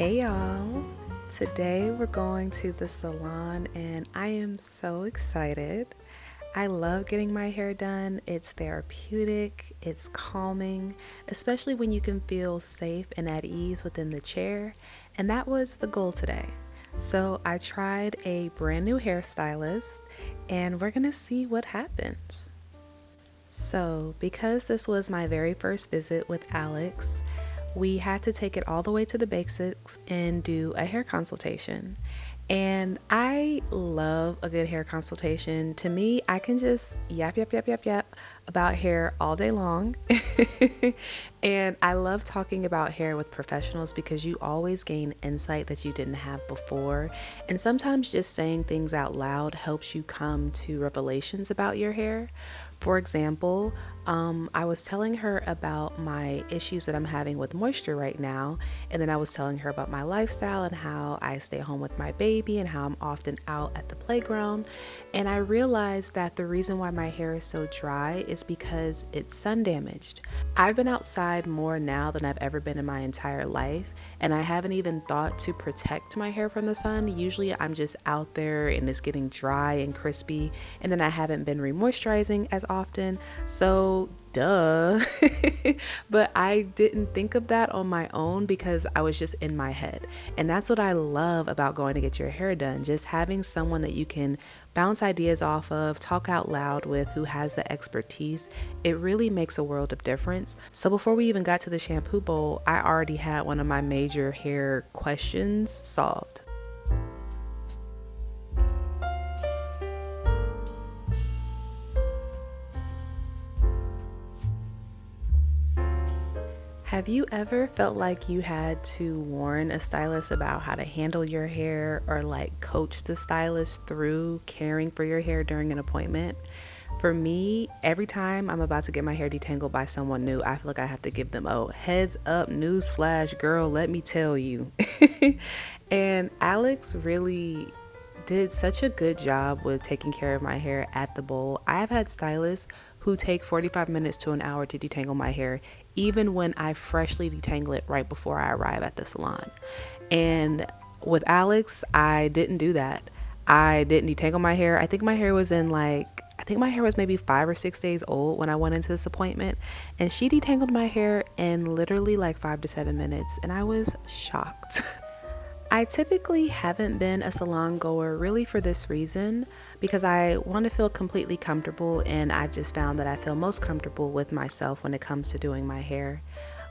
Hey y'all, today we're going to the salon and I am so excited. I love getting my hair done. It's therapeutic, it's calming, especially when you can feel safe and at ease within the chair, and that was the goal today. So I tried a brand new hairstylist and we're gonna see what happens. So, because this was my very first visit with Alex, we had to take it all the way to the basics and do a hair consultation. And I love a good hair consultation. To me, I can just yap about hair all day long. And I love talking about hair with professionals because you always gain insight that you didn't have before. And sometimes just saying things out loud helps you come to revelations about your hair. For example, I was telling her about my issues that I'm having with moisture right now, and then I was telling her about my lifestyle and how I stay home with my baby and how I'm often out at the playground. And I realized that the reason why my hair is so dry is because it's sun damaged. I've been outside more now than I've ever been in my entire life, and I haven't even thought to protect my hair from the sun. Usually I'm just out there and it's getting dry and crispy, and then I haven't been remoisturizing as often, so duh. But I didn't think of that on my own because I was just in my head. And that's what I love about going to get your hair done, just having someone that you can bounce ideas off of, talk out loud with, who has the expertise. It really makes a world of difference. So before we even got to the shampoo bowl, I already had one of my major hair questions solved. Have you ever felt like you had to warn a stylist about how to handle your hair, or like coach the stylist through caring for your hair during an appointment? For me, every time I'm about to get my hair detangled by someone new, I feel like I have to give them a heads up, news flash, girl, let me tell you. And Alex really did such a good job with taking care of my hair at the bowl. I have had stylists who take 45 minutes to an hour to detangle my hair, even when I freshly detangle it right before I arrive at the salon. And with Alex, I didn't do that. I didn't detangle my hair. I think my hair was maybe 5 or 6 days old when I went into this appointment, and she detangled my hair in literally like 5 to 7 minutes, and I was shocked. I typically haven't been a salon goer really for this reason, because I want to feel completely comfortable, and I've just found that I feel most comfortable with myself when it comes to doing my hair.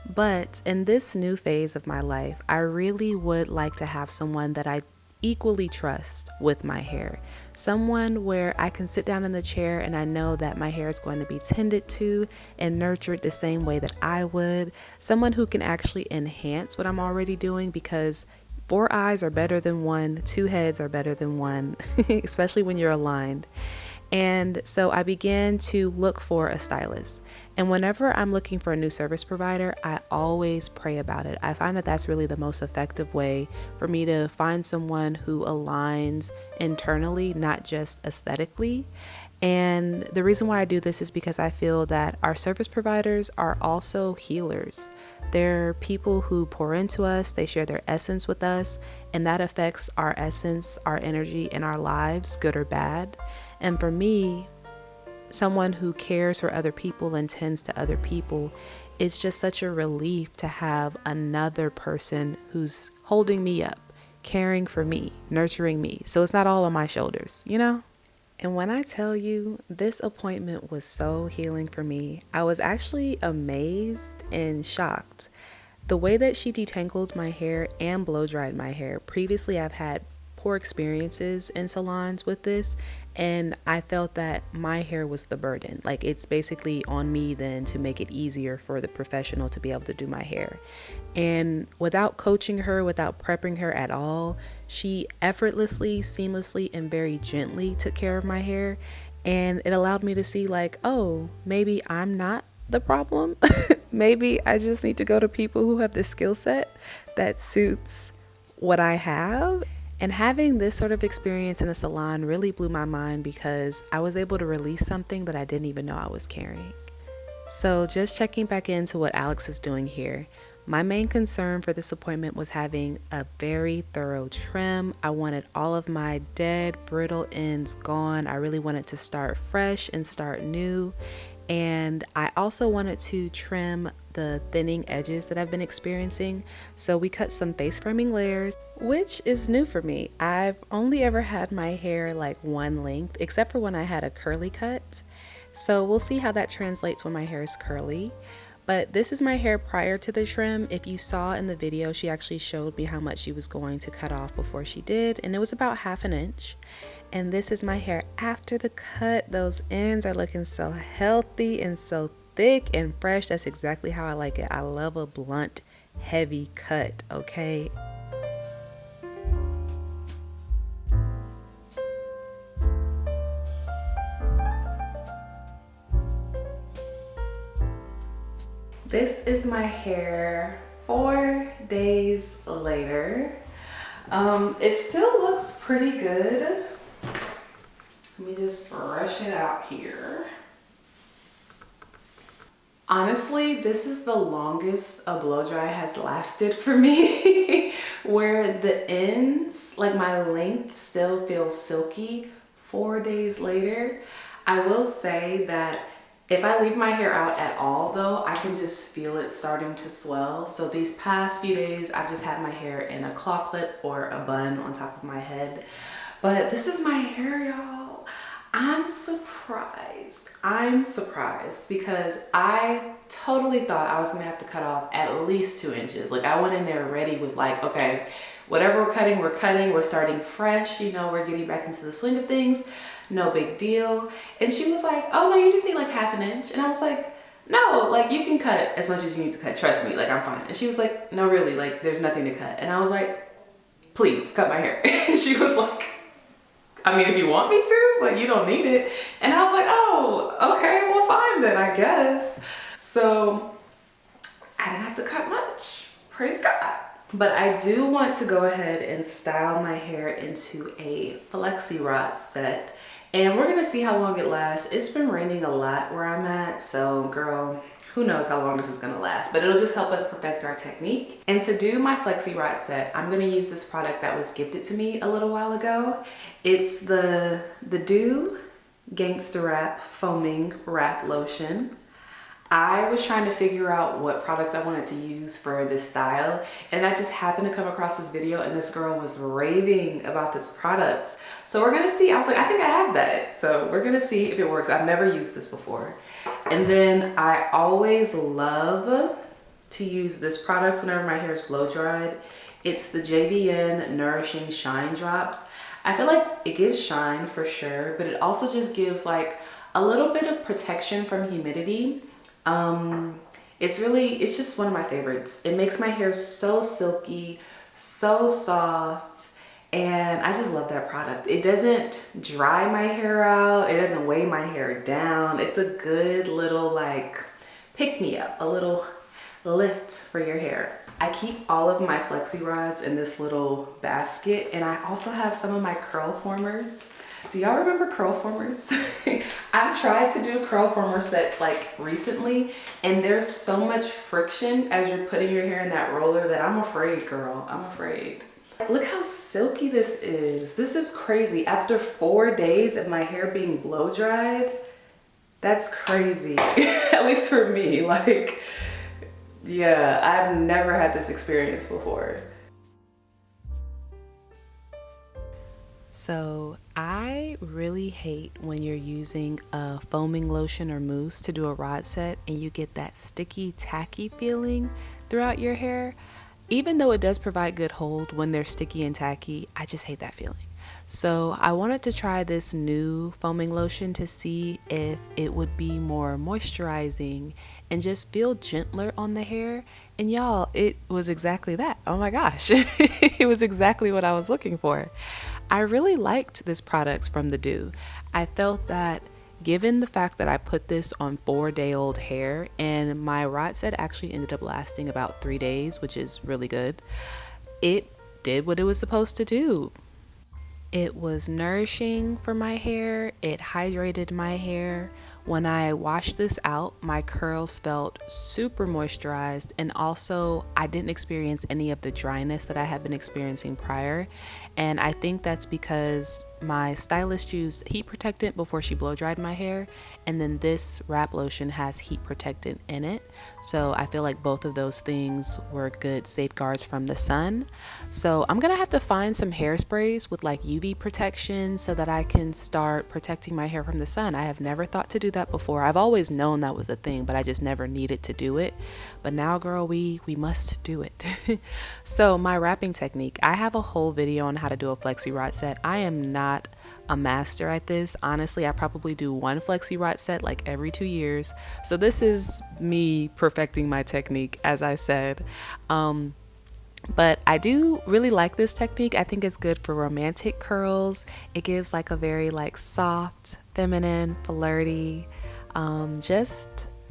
But in this new phase of my life, I really would like to have someone that I equally trust with my hair. Someone where I can sit down in the chair and I know that my hair is going to be tended to and nurtured the same way that I would. Someone who can actually enhance what I'm already doing, because 4 eyes are better than one, 2 heads are better than one, especially when you're aligned. And so I began to look for a stylist. And whenever I'm looking for a new service provider, I always pray about it. I find that that's really the most effective way for me to find someone who aligns internally, not just aesthetically. And the reason why I do this is because I feel that our service providers are also healers. They're people who pour into us, they share their essence with us, and that affects our essence, our energy in our lives, good or bad. And for me, someone who cares for other people and tends to other people, it's just such a relief to have another person who's holding me up, caring for me, nurturing me. So it's not all on my shoulders, you know? And when I tell you, this appointment was so healing for me, I was actually amazed and shocked. The way that she detangled my hair and blow dried my hair. Previously, I've had poor experiences in salons with this, and I felt that my hair was the burden. Like, it's basically on me then to make it easier for the professional to be able to do my hair. And without coaching her, without prepping her at all, she effortlessly, seamlessly, and very gently took care of my hair. And it allowed me to see, like, oh, maybe I'm not the problem. Maybe I just need to go to people who have the skill set that suits what I have. And having this sort of experience in a salon really blew my mind, because I was able to release something that I didn't even know I was carrying. So just checking back into what Alex is doing here. My main concern for this appointment was having a very thorough trim. I wanted all of my dead, brittle ends gone. I really wanted to start fresh and start new. And I also wanted to trim the thinning edges that I've been experiencing. So we cut some face framing layers, which is new for me. I've only ever had my hair like one length, except for when I had a curly cut. So we'll see how that translates when my hair is curly. But this is my hair prior to the trim. If you saw in the video, she actually showed me how much she was going to cut off before she did, and it was about 1/2 inch. And this is my hair after the cut. Those ends are looking so healthy and so thick and fresh. That's exactly how I like it. I love a blunt, heavy cut, okay? This is my hair 4 days later. It still looks pretty good. Let me just brush it out here. Honestly, this is the longest a blow dry has lasted for me, where the ends, like my length, still feels silky 4 days later. I will say that if I leave my hair out at all though, I can just feel it starting to swell. So these past few days, I've just had my hair in a claw clip or a bun on top of my head. But this is my hair, y'all. I'm surprised. I'm surprised because I totally thought I was gonna have to cut off at least 2 inches. Like I went in there ready with like, okay, whatever we're cutting, we're starting fresh, you know, we're getting back into the swing of things. No big deal. And she was like, oh no, you just need like 1/2 inch. And I was like, no, like you can cut as much as you need to cut. Trust me, like I'm fine. And she was like, no, really, like there's nothing to cut. And I was like, please cut my hair. And she was like, I mean, if you want me to, like you don't need it. And I was like, oh, okay, well fine then, I guess. So I didn't have to cut much, praise God. But I do want to go ahead and style my hair into a flexi-rod set. And we're gonna see how long it lasts. It's been raining a lot where I'm at, so girl, who knows how long this is gonna last, but it'll just help us perfect our technique. And to do my flexi-rod set, I'm gonna use this product that was gifted to me a little while ago. It's the doux Gangster Wrap Foaming Wrap Lotion. I was trying to figure out what products I wanted to use for this style, and I just happened to come across this video and this girl was raving about this product. So we're gonna see. I was like, I think I have that. So we're gonna see if it works. I've never used this before. And then I always love to use this product whenever my hair is blow dried. It's the JVN Nourishing Shine Drops. I feel like it gives shine for sure, but it also just gives like a little bit of protection from humidity. It's just one of my favorites. It makes my hair so silky, so soft, and I just love that product. It doesn't dry my hair out. It doesn't weigh my hair down. It's a good little like pick me up, a little lift for your hair. I keep all of my flexi rods in this little basket, and I also have some of my curl formers. Do y'all remember curl formers? I've tried to do curl former sets like recently, and there's so much friction as you're putting your hair in that roller that I'm afraid, girl, I'm afraid. Look how silky this is. This is crazy. After 4 days of my hair being blow dried, that's crazy. At least for me, like, yeah, I've never had this experience before. So I really hate when you're using a foaming lotion or mousse to do a rod set and you get that sticky, tacky feeling throughout your hair. Even though it does provide good hold when they're sticky and tacky, I just hate that feeling. So I wanted to try this new foaming lotion to see if it would be more moisturizing and just feel gentler on the hair. And y'all, it was exactly that. Oh my gosh, it was exactly what I was looking for. I really liked this product from the doux. I felt that given the fact that I put this on 4-day-old hair and my rod set actually ended up lasting about 3 days, which is really good, it did what it was supposed to do. It was nourishing for my hair, it hydrated my hair When I washed this out, my curls felt super moisturized, and also I didn't experience any of the dryness that I had been experiencing prior. And I think that's because my stylist used heat protectant before she blow dried my hair, and then this wrap lotion has heat protectant in it. So I feel like both of those things were good safeguards from the sun. So I'm gonna have to find some hairsprays with like UV protection so that I can start protecting my hair from the sun. I have never thought to do that before. I've always known that was a thing, but I just never needed to do it. But now, girl, we must do it. So my wrapping technique, I have a whole video on how to do a flexi-rod set. I am not a master at this. Honestly, I probably do one flexi-rod set like every 2 years. So this is me perfecting my technique, as I said. But I do really like this technique. I think it's good for romantic curls. It gives like a very like soft, feminine, flirty,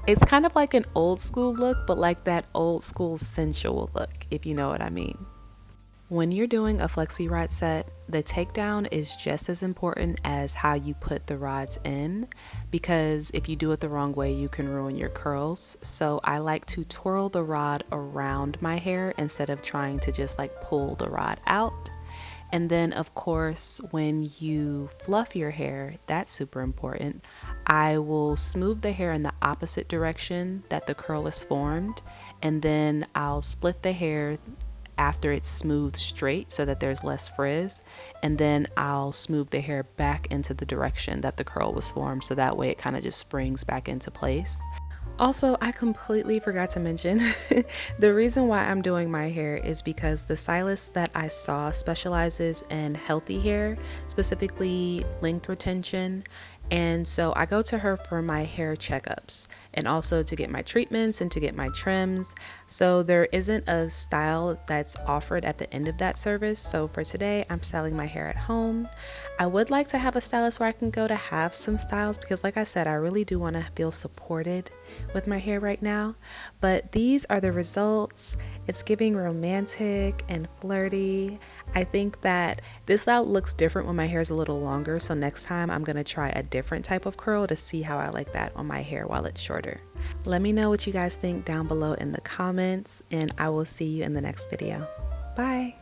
it's kind of like an old school look, but like that old school sensual look, if you know what I mean. When you're doing a flexi rod set, the takedown is just as important as how you put the rods in, because if you do it the wrong way, you can ruin your curls. So I like to twirl the rod around my hair instead of trying to just like pull the rod out. And then of course, when you fluff your hair, that's super important. I will smooth the hair in the opposite direction that the curl is formed, and then I'll split the hair after it's smooth straight so that there's less frizz, and then I'll smooth the hair back into the direction that the curl was formed, so that way it kind of just springs back into place. Also, I completely forgot to mention the reason why I'm doing my hair is because the stylist that I saw specializes in healthy hair, specifically length retention. And so I go to her for my hair checkups and also to get my treatments and to get my trims. So there isn't a style that's offered at the end of that service. So for today, I'm styling my hair at home. I would like to have a stylist where I can go to have some styles because like I said, I really do want to feel supported with my hair right now. But these are the results. It's giving romantic and flirty. I think that this style looks different when my hair is a little longer, so next time I'm gonna try a different type of curl to see how I like that on my hair while it's shorter. Let me know what you guys think down below in the comments, and I will see you in the next video. Bye!